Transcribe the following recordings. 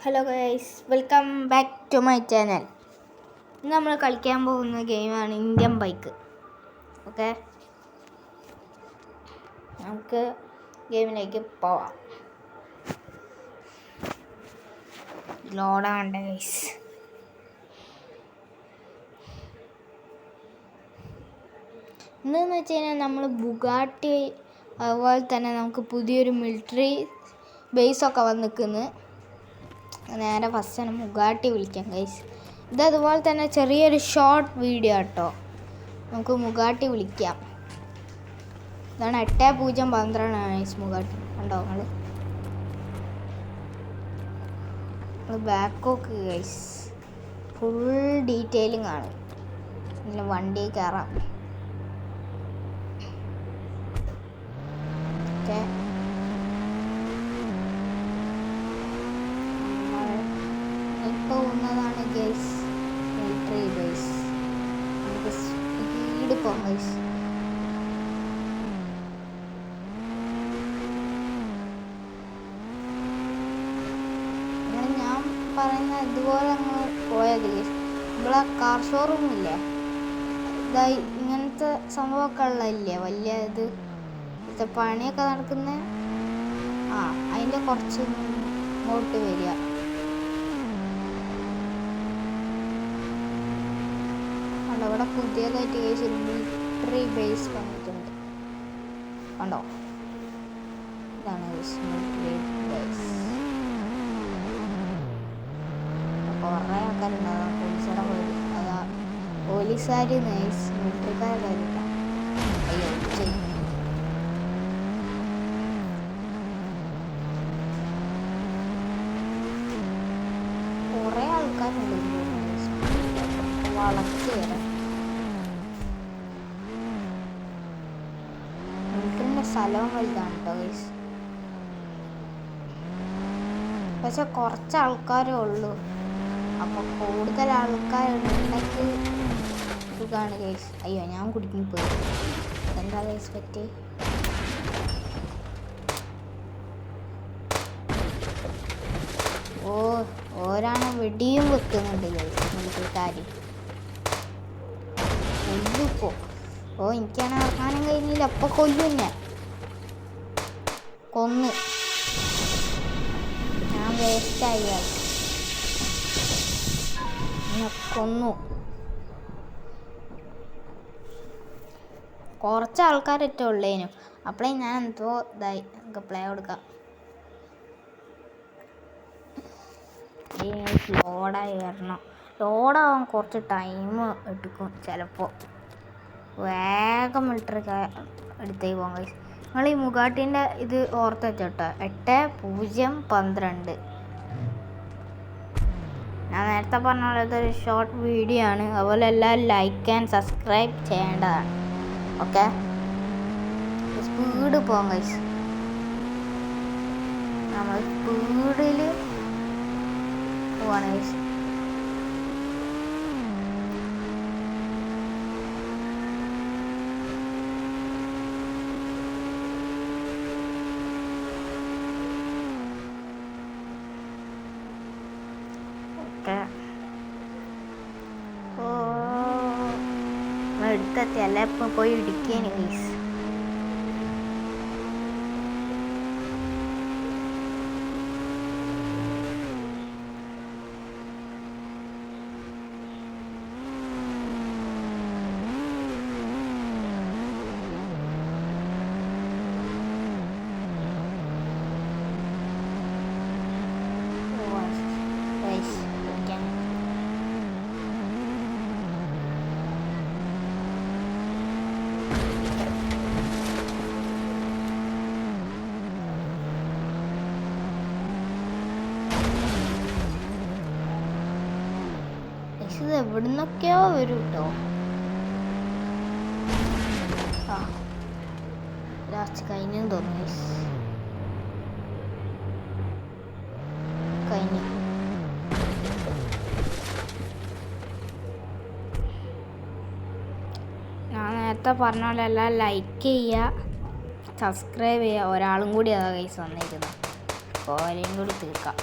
Hello guys, welcome back to my channel. ഇന്ന് നമ്മൾ കളിക്കാൻ പോകുന്ന ഗെയിമാണ് ഇന്ത്യൻ ബൈക്ക്. ഓക്കെ, നമുക്ക് ഗെയിമിലേക്ക് പോവാം. ലോഡാവണ്ട ഗൈസ്. ഇന്നെന്ന് വെച്ച് കഴിഞ്ഞാൽ നമ്മൾ ബുഗാട്ടി, അതുപോലെ തന്നെ നമുക്ക് പുതിയൊരു മിലിറ്ററി ബേസൊക്കെ വന്ന് നിൽക്കുന്നു. നേരെ ഫസ്റ്റ് തന്നെ ബുഗാട്ടി വിളിക്കാം ഗൈസ്. ഇതതുപോലെ തന്നെ ചെറിയൊരു ഷോർട്ട് വീഡിയോ കേട്ടോ. നമുക്ക് ബുഗാട്ടി വിളിക്കാം. ഇതാണ് 8012 ഗൈസ് ബുഗാട്ടി. കണ്ടോ നിങ്ങൾ ബാക്കോക്ക് ഗൈസ്, ഫുൾ ഡീറ്റെയിലിംഗ് ആണ്. ഇങ്ങനെ വണ്ടി കയറാം. ഓക്കെ, പോകുന്നതാണ് ഗൈസ് മിലിറ്ററി ബേസ്. നമുക്ക് സ്പീഡ് പോകാം ഗൈസ്. ഞാൻ പറയുന്ന ഇതുപോലെ അങ്ങ് പോയത് ഗൈസ്. ഇവിടെ കാർ ഷോറൂം ഇല്ലേ, ഇതായി ഇങ്ങനത്തെ സംഭവമൊക്കെ ഉള്ളതില്ലേ, വലിയ ഇത് പണിയൊക്കെ നടക്കുന്ന അതിൻ്റെ കുറച്ച് ഇങ്ങോട്ട് വരിക. ഇവിടെ പുതിയതായിട്ട് കേസ് മിലിറ്ററി ബേസ് വന്നിട്ടുണ്ട്. കണ്ടോ, ഇതാണ് മിലിറ്ററി ബേസ്. കുറേ ആൾക്കാരുണ്ടാകും. പോലീസുകാരെ പോയി അതാ പോലീസുകാർ നൈസ് മിലിറ്ററിക്കാരുടെ അയ്യോ കുറേ ആൾക്കാരുണ്ട് വളർച്ച വരാൻ. മിലിറ്ററിൻ്റെ സ്ഥലവും വലുതാണ് കേട്ടോ ഗൈസ്. പക്ഷെ കുറച്ച് ആൾക്കാരേ ഉള്ളൂ. അപ്പോൾ കൂടുതൽ ആൾക്കാരുണ്ടെങ്കിൽ സുഖമാണ് ഗൈസ്. അയ്യോ, ഞാൻ കുടുങ്ങി പോയി. എന്താ ഗൈസ് പറ്റി? ഓരാണ് വെടിയും വെക്കുന്നുണ്ട് ഗൈസ് മിലിറ്ററിക്കാർ. കൊല്ലുപ്പോ. എനിക്കാണ് ഇറങ്ങാനും കഴിഞ്ഞില്ല. അപ്പോൾ കൊല്ലുന്നെ. കൊന്ന് ഞാൻ വേസ്റ്റായി. കൊന്നു. കുറച്ച് ആൾക്കാരൊറ്റ ഉള്ളേനും. അപ്പോഴേ ഞാൻ എന്തോ ഇതായി. നമുക്ക് പ്ലേ കൊടുക്കാം. ലോഡായി വരണം. ലോഡാവാൻ കുറച്ച് ടൈം എടുക്കും ചിലപ്പോൾ. വേഗം മിലിറ്ററി എടുത്തേക്ക് പോകാം ഗൈസ്. നിങ്ങൾ ഈ ബുഗാട്ടീൻ്റെ ഇത് ഓർത്ത് വെച്ചോട്ടോ, 8012. ഞാൻ നേരത്തെ പറഞ്ഞ പോലെ ഇതൊരു ഷോർട്ട് വീഡിയോ ആണ്. അതുപോലെ എല്ലാവരും ലൈക്ക് ആൻഡ് സബ്സ്ക്രൈബ് ചെയ്യേണ്ടതാണ്. ഓക്കെ, സ്പീഡ് പോകാം ഗൈസ്. നമ്മൾ സ്പീഡിൽ പോവാണ് ഗൈസ്. എടുത്തെത്തി. അല്ല ഇപ്പം പോയി ഇടിക്കേന് ഗൈസ്. ഇത് എവിടുന്നൊക്കെയോ വരും കേട്ടോ. ലാസ്റ്റ് കഴിഞ്ഞു തോന്നുന്നു. കഴിഞ്ഞു. ഞാൻ നേരത്തെ പറഞ്ഞ പോലെ എല്ലാം ലൈക്ക് ചെയ്യുക, സബ്സ്ക്രൈബ് ചെയ്യുക. ഒരാളും കൂടി അതാ ഗൈസ് വന്നിരിക്കുന്നത്. കോലയും കൂടി തീർക്കാം.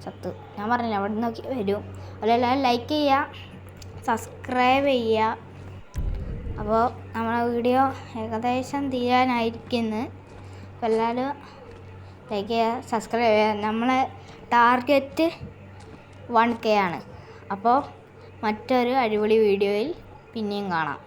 ചത്ത്. ഞാൻ പറഞ്ഞില്ല അവിടെ നോക്കി വരും. അതെല്ലാവരും ലൈക്ക് ചെയ്യുക, സബ്സ്ക്രൈബ് ചെയ്യുക. അപ്പോൾ നമ്മളെ വീഡിയോ ഏകദേശം തീരാനായിരിക്കുന്നു. അപ്പോൾ എല്ലാവരും ലൈക്ക് ചെയ്യുക, സബ്സ്ക്രൈബ് ചെയ്യുക. നമ്മളെ ടാർഗറ്റ് 1K ആണ്. അപ്പോൾ മറ്റൊരു അടിപൊളി വീഡിയോയിൽ പിന്നെയും കാണാം.